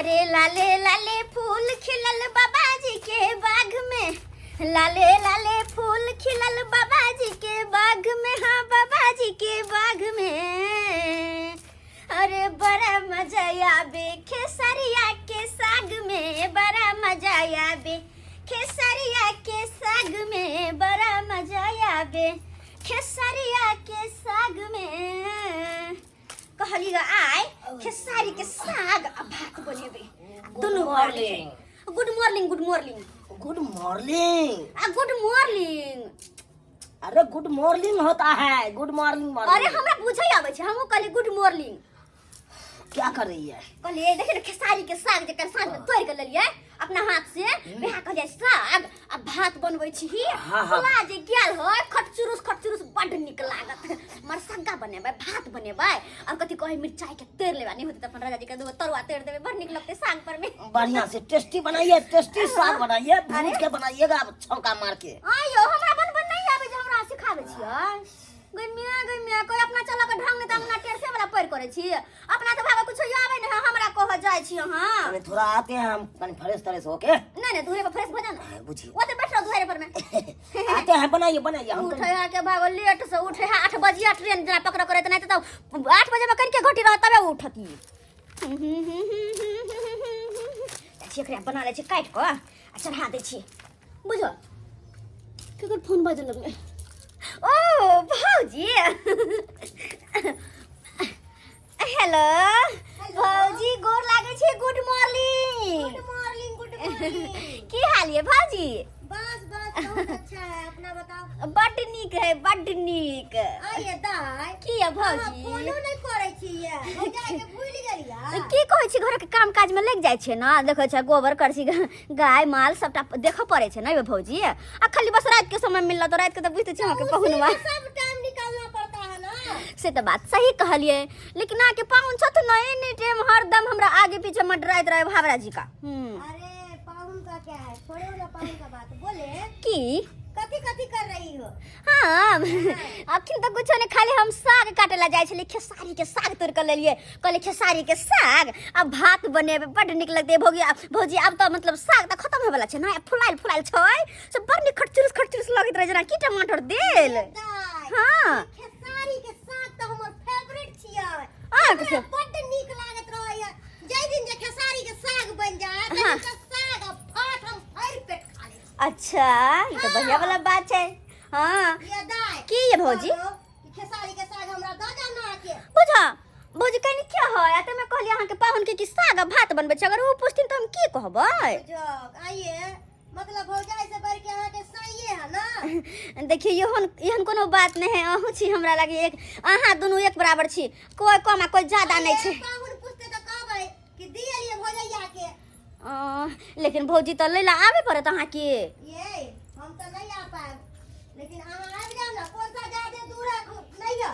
अरे लाले लाले फूल खिलल बाबा जी के बाग में, लाले लाले फूल खिलल बाबा जी के बाग में, हाँ बाबा जी के बाग में। अरे बड़ा मजा आवे खेसरिया के साग में, बड़ा मजा आवे खेसरिया के साग में, बड़ा मजा आवे खेसरिया के साग में। कहली आय खेसारी के साग आ भात बनेबे दुनू morning. Good morning good morning good morning. Good morning. अरे गुड मॉर्निंग होता है, गुड मॉर्निंग। अरे हमरा बुझै आबै छै, हमहु कहली गुड मॉर्निंग। क्या कर रही है? कहलिए देखे ना खेसारी के साग जकर साग में तोड़ के लेलिए अपना हाथ से, वह कहलिए साग आ भात बनबै छी। फुला जे गेल होय खटचुरुस बड निक लागत। मरसग्गा बनेबै, भात बनेबै और कथि कहै मिरचाई के तेल लेबा, नहीं होते त अपन राजा जी के दो तरुआ तेल देबै, बड निक लगते साग पर में। बढ़िया से टेस्टी बनाइए, टेस्टी साग बनाइए, भूज के बनाइएगा छौंका मार के। आयो हमरा बनबै नहीं आबै जे हमरा सिखाबै छियै। गइमिया कोई अपना चला के ढंग ने त हमरा टेरसे वाला पैर करे छी, अपना त भागा कुछ आबै नहीं हमरा कह जाय छी। हां अरे थोड़ा आते हैं हम कहीं फ्रेश तरह से होके। नहीं धुरे पर फ्रेश हो जा ना बुझी वो तो बैठ रहो धुरे पर में। आते हैं बनाइए हम। उठे के भागो लेट से उठे 8 बजे ट्रेन जना पकड़ करे त नहीं त 8 बजे में कन के घटी रह तबे उठती। एकरा बना ले छी काट के आ चढ़ा दे छी। बुझो केकर फोन बाजे लगले। ओ भौजी हेलो भौजी गोर लागे छै। Good morning. Good morning good morning. की हाल है भौजी? बस बहुत अच्छा है, अपना बताओ। बड नीक है, बड नीक। आइए दाई की है भौजी? फोनो नहीं करे छियै, हो जाए के भूल गेलियै। की कहै छी घर के काम काज में लग जाय छै ना, देखै छै गोबर करसी गाय माल सबटा देखऽ पड़े छै ना भौजी। आ खाली बस रात के समय मिलला तो रात के तो बुझते छी हम के पहुनवा सब टाइम निकालना पड़ता है ना। से तो बात सही कहलिए, लेकिन आके पाहुन छ तो नहीं टाइम हरदम हमरा आगे पीछे मंडराइत रहे भावरा जी का। अरे पाहुन का क्या है, छोड़ो ना पाहुन का बात। बोले की कथी कर रही हो? हाँ अखन तो कुछ नहीं, खाली हम साग काटे ला जाय छली, खेसारी के साग तोड़ के लेलिए। कहले खेसारी के साग अब भात बनेबे बड निक लगते भौजी। अब तो मतलब साग तो खत्म होय वाला छै ना, फुलाइल छै सब बड निक खटचुरुस लगैत रहे जना की टमाटर देल। हां खेसारी के साग तो हमर फेवरेट छियै। हमरा बड निक लागत रहैया। जै दिन जे खेसारी के साग बन जाए त साग आ भात हम भर पेट खा लै। अच्छा ये तो बढ़िया वाला बात है। हाँ ये दाई की ये भौजी? खेसारी के साग हमरा द जाना के। बुझा भौजी कहनी क्या है आते मैं कहली अहाँ के पाहुन के कि साग आ भात बनबै छै, अगर वो पूछथिन तो हम की कहबै? आइए मतलब हो जाए से बढ़ के अहाँ के सही है ना। देखिए एहन कोनो बात नहीं है, अहू छी हमरा लगे एक, अहाँ दुनू एक बराबर छी, कोई कम आ कोई ज्यादा नहीं छै। पाहुन पूछते त कहबै कि दियलिए भौजैया के। लेकिन भौजी तो लैला आवे पड़त अहाँ के। ये हम तो नहीं आ पाए, लेकिन अहाँ आबि जाओ ना। कौन सा ज्यादा दूर है नहीं है,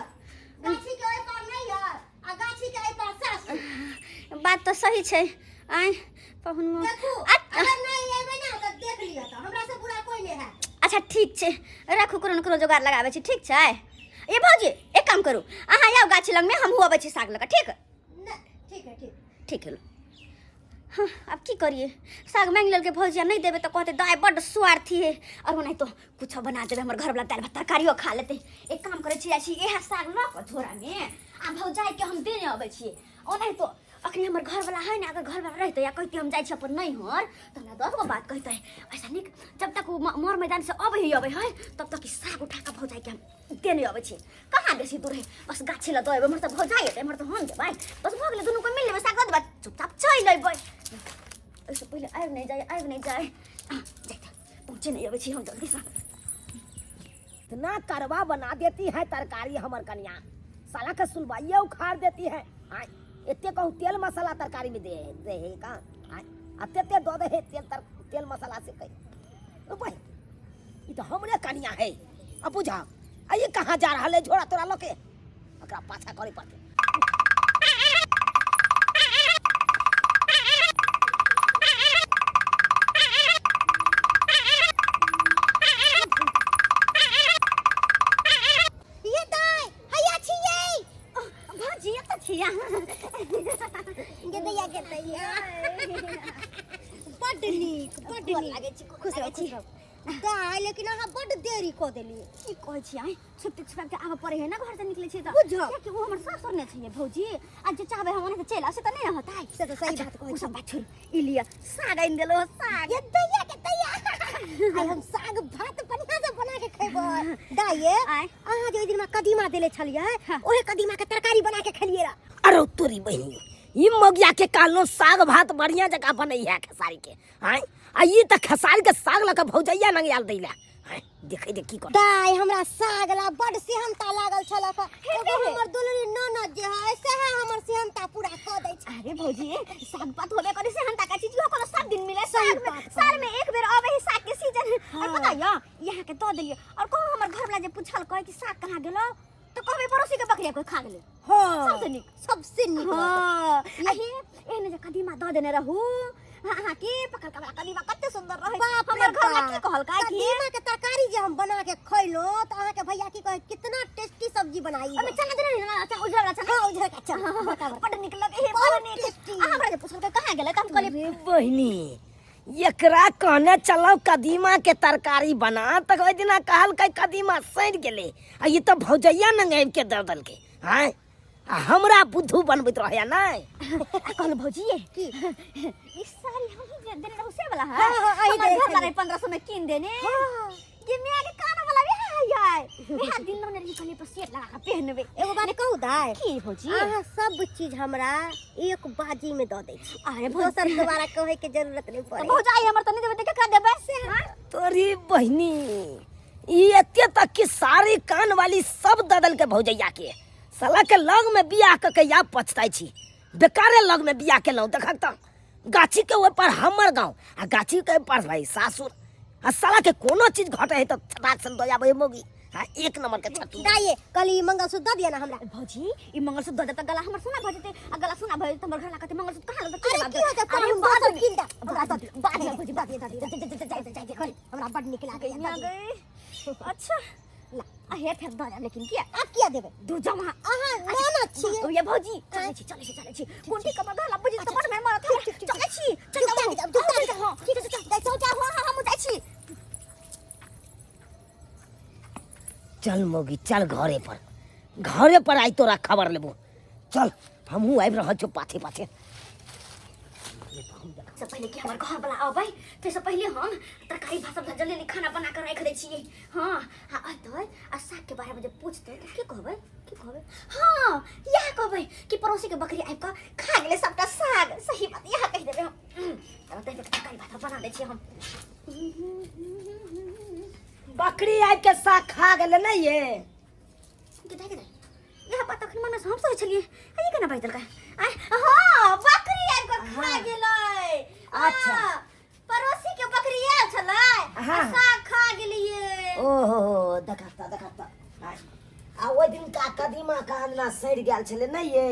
गाछी के ओइ पार नहीं है आ गाछी के ओइ पार सासु। बात तो सही छै। आय पाहुन देखू अगर नहीं एबै ना त देख लिया त हमरा से बुरा कोई नहीं है। अच्छा ठीक छै, राखू कोनो जोगाड़ लगाबै छी, ठीक छै। ए भौजी एक काम करू, अहाँ आउ गाछी लग में, हम अबै छी साग लगा। ठीक ठीक है ठीक है। हाँ अब की करिए, साग मांग लेल के भौजिया नहीं देवे तो कहते दाई बड़ स्वार्थी है, और नहीं तो कुछ बना देवे हमर घर वाला दाल भात तरकारियो खा लेते। एक काम करे छी एहा साग ल के झोरा में आ भौजाई के हम देने आबै छी। और नहीं तो अखनी हमर घर वाला है ना, अगर घर वाला रहते या कहते हम जाय छी अपन नहीं हर तो हमरा 10 गो बात कहते है। ऐसा निक जब तक वो मोर मैदान से अबै है तब तक साग उठा के भौजाई के हम देने आबै छी। कहाँ बेसी दूर है, बस गाछी ल देबै, हमर त भौजाई है हमर त हम देबै, बस भ गेलै, दुनू को मिल लेबै साग देबै, चुपचाप चल लेबै। ऐसे पहले आइब नहीं जाए जाते पहुंचे नहीं आवे छी हम जल्दी से। इतना करवा बना देती है तरकारी हमर कन्या, साला के सुनवाइया उखाड़ देती है। इतने कहूँ तेल मसाला तरकारी में दे है का, अत्ते दो दे तेल मसाला से कही भाई। ये तो हमरे कन्या है। अब बुझा ये कहाँ जा रहा है झोरा तोरा लोके, अकरा पाछा करे पड़ते। भौजी ये तो छिया ये दैया के दैया बड्डी लागे छी खुश रह छी दाय लेकिन अहाँ बड़ देरी क देली की कहै छी आइ छुट्टी छुपा के आबे पड़े है ना घर से निकले छी त बुझो कि वो हमर सासुर ने छै भौजी आज जे चाहबे हम ओने चल आसे त नहीं होता है से तो सही बात कहै सब बात छोड़ इलिया साग आइन देलो साग ये दैया के दैया आई हम साग भात बढ़िया से बना के खैबो दाये अहाँ जे दिन में कदीमा देले छलिए ओहे कदीमा के तरकारी बना के खलिए रा अरे तोरी बहिनी ई मगिया के कालो साग भात बढ़िया जगह बनई है खेसारी के हां आ ई त खेसारी के साग लका भौजैया नंग आल दैला हां देखे दे की कर दाय हमरा साग ला बड़ सेहनता लागल छला का एगो हमर दुलरी ननद जे है से है हमर सेहनता पूरा क दै छै अरे भौजी साग पात होबे करे से हंता का चीज कोनो सब दिन मिले साल में एक बेर आवे है साग के सीजन और पता या यहाँ के दो देलिए और कहूं हमर घर वाला जे पूछल कहे कि साग कहां गेलो तो कहबे पड़ोसी के बकरिया कोई खा गेले हां सबसे नीक हां यही एने जे कदीमा द देने रहू हां के पकल का कदीमा कते सुंदर रहे हमर घर में की कहल का कदीमा के तरकारी जे हम बना के खइलो त अहाँ के भैया की कहे कितना टेस्टी सब्जी बनाई अबे चना देने ना अच्छा उजरा चना हां उजरा का चना बड़ निक लगे हे बड़ टेस्टी हमरा जे पूछल कहां गेले त हम कहले अरे बहिनी एकरा कहने चलो कदीमा के तरकारी बना तक ओइ दिना कहल के कदीमा सड़ गेले आ ई त भौजैया नंग आब के दर्दल के हां आ हमरा बुद्धू बनबैत रहया नै कहल भौजी की इस सारी हम ही देने रहू से वाला है हां आई दे लगे 1500 में कीन देने कि मैं के कान वाला भी है यार मैं दिन लोने रही कहले पर सेट लगा के पहनबे एगो बात कहू दाय की भौजी अहाँ सब चीज हमरा एक बाजी में द दै छी अरे दोसर दोबारा कहे के जरूरत नहीं पड़े भौजाई हमर त नहीं देबे त का देबे से हां तोरी बहिनी ई एते तक कि सारी कान वाली सब ददल के भौजैया के साला के लग में बियाह के या पछताई छी बेकारे लग में बियाह के लौ देखक त गाछी के ऊपर हमर गांव आ गाछी के ऊपर भाई सासुर आ साला के कोनो चीज घटे है त छटाक सन दया बे मोगी हां एक नंबर के छटू दाये कली मंगलसूत्र द दिया ना हमरा भौजी ई मंगलसूत्र दे त गला हमर सुना भजते आ गला सुना भज हमर घर लागते मंगलसूत्र कहां लगे अरे की होता पर हम बाद में किंदा बाद में भौजी बाद जाए हमरा बड़ निक लागे आ गई अच्छा ला आ हे फेर द लेकिन किया आप किया देबे दूर जाओ वहां अहाँ नाना छी तो ये भौजी चले छी कोंटी कमर गला बुझी त बड़ में मार चले छी चल हां ठीक है चल हां हम जाई छी चल मोगी चल घरे पर आई तोरा खबर लेबो चल हमहू आइब रहल छो पाछे पाछे से पहले कि हमारे घर वाला आओ भाई फिर से पहले हम तरकारी भात जल्दी जल्दी खाना बना कर रख दे छिए हां आ तो आ साग के बारे में जब पूछते तो की कहबे हां यह कहबे कि पड़ोसी के बकरी आइब का खा गेले सबटा साग सही बात यह कह देबे हम तो तरकारी भात बना दे छिए हम बकरी आइब के साग खा गेले नै ये किधर यह बात तखन मन में हम सोच छलिए ये केना बाइतल का हां बकरी आइब का खा गेले अच्छा पड़ोसी के बकरी आयल छलै साग खा गेलिए ओहो देखता आ ओइ दिन का कदीमा का अंदना सड़ गेल छले नै ये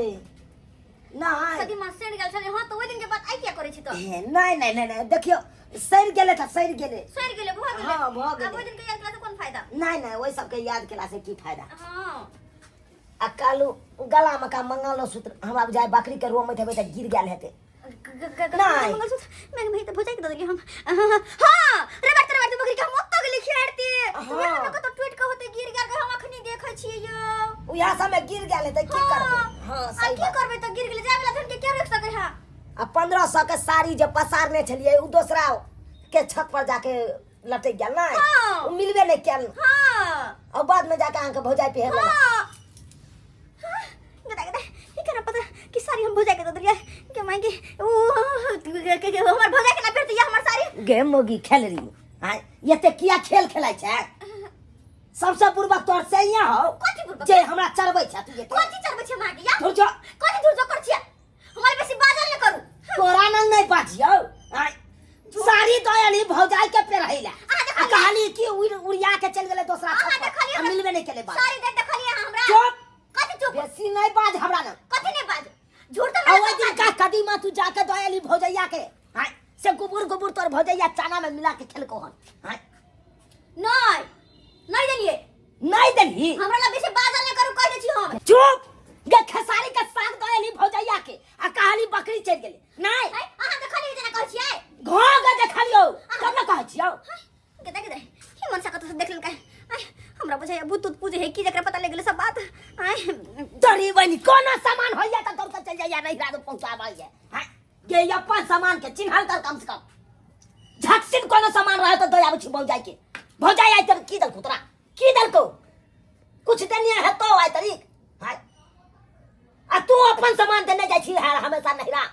नहीं कदीमा सड़ गेल छलै हां तो ओइ दिन के बात आई क्या करे छी त नहीं देखियो सड़ गेले भ गेले भ गेले हां भ गेले अब ओइ दिन के याद केला से कोन फायदा नहीं ओइ सब के याद केला से की फायदा हां आ कालू गला में का मंगल सूत्र हमरा बुझाय बकरी के रोम में हेबे त गिर गेल हेते नहीं मैं भाई तो भजाई के दे दिए हम हां रे बात बकरी का मत गेली खेड़ती हम तो ट्वीट का होते गिर गेल हम अखनी देखै छियै यो उ यहाँ सब में गिर गेल त की करबे हां सही की करबे त गिर गेल जाय वाला धन के के रख सके है आ 1500 के साड़ी जब पसारने छलिए उ दूसरा के छत पर जाके लटक गेल नै उ मिलबे नै केल हां और बाद में जाके आके भौजाई पे हेला गदा ये केना पता कि साड़ी हम भौजाई के दे दिया के मांगे ओ हमर भौजाई के ना फिर दिया हमर साड़ी गेम मोगी खेल रही हां ये किया खेल खेलाय छै सबसे पूर्वक तोर से यहाँ हो कथि पूर्वक जे हमरा चरबै छ तू ये कथि चरबै छ मागे या धुर जो कथि धुर जो कर छिया हमारे बेसी बाजल न करू तोरा नंग नहीं बाजियो हां साड़ी दयाली भौजाई के पे रहिला आ कहानी की उड़िया के चल गेले दूसरा छत पर मिलबे नहीं केले बात साड़ी दे देखलिए हमरा चुप कथि चुप बेसी नहीं बाज हमरा न कथि नहीं बाज झूठ तो ओइ दिन का कदीमा तू जाके दयाली भौजैया के हां से गुबुर तोर भौजैया चाना में मिला के खेल को हां नहीं देलिए नहीं देली हमरा ला बेसी बाजल न करू कह दे छी हम चुप गे खेसारी के साग दयाली भौजैया के आ कहानी बकरी चल गेले नहीं अहाँ देखलिए जना कह छियै घों के देखलियो कब दे अपन सामान के चिन्हल कर कम से कम झटसिन कोनो सामान रहे तो दया बुझी भौजाई के भौजाई आई तब की दल कुतरा की दल को कुछ देनी है तो आई तरीक हाय आ तू अपन सामान देने जाई छी हमेशा नहिरा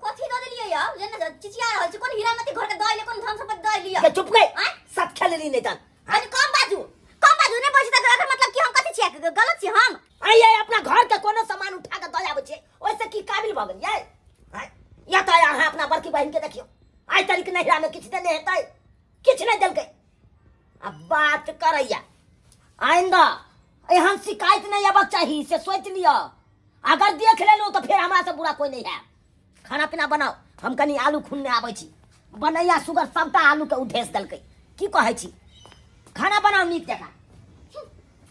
कथी दऽ देलियै या जेना चिचिया रहल छै कोन हीरामती घर के दऽ ले कोन धन संपत्ति दऽ लिया के चुप गई सब खेल ली नहीं तन अरे कम बाजू नहीं बजता एकर मतलब कि हम कथी छियै गलत छी हम आइए अपना घर के कोनो सामान उठा के दया बचे ओइसे की काबिल भ गेल ये हाय या तो यहाँ अपना बड़की बहन के देखियो आई तरीक नहिरा में किछ देने हेतै किछ नहीं देलकै अब बात करैया आइंदा एहन शिकायत नहीं आबक चाहिए से सोच लियो अगर देख लेलो तो फिर हमरा से बुरा कोई नहीं है खाना पीना बनाओ हम कनी आलू खुनने आबै छी बनैया सुगर सबटा आलू के उठेस देलकै की कहै छी खाना बनाओ नीक जकाँ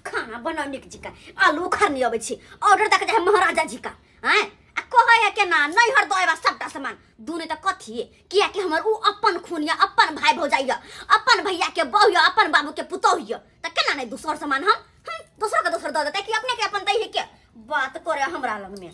खाना बनाने के जिका आलू खरनी आबै छी ऑर्डर तक जाय महाराजा जी का हैं आ कहै है के ना नहीं हर दएबा सबटा सामान दुने त कथी किया कि हमर उ अपन खून या अपन भाई भौजाइया अपन भैया के बहू या अपन बाबू के पुतोह या त केना नहीं दूसर सामान हम दूसरा के दूसर द देतै कि अपने के अपन दै है के बात करे हमरा लग में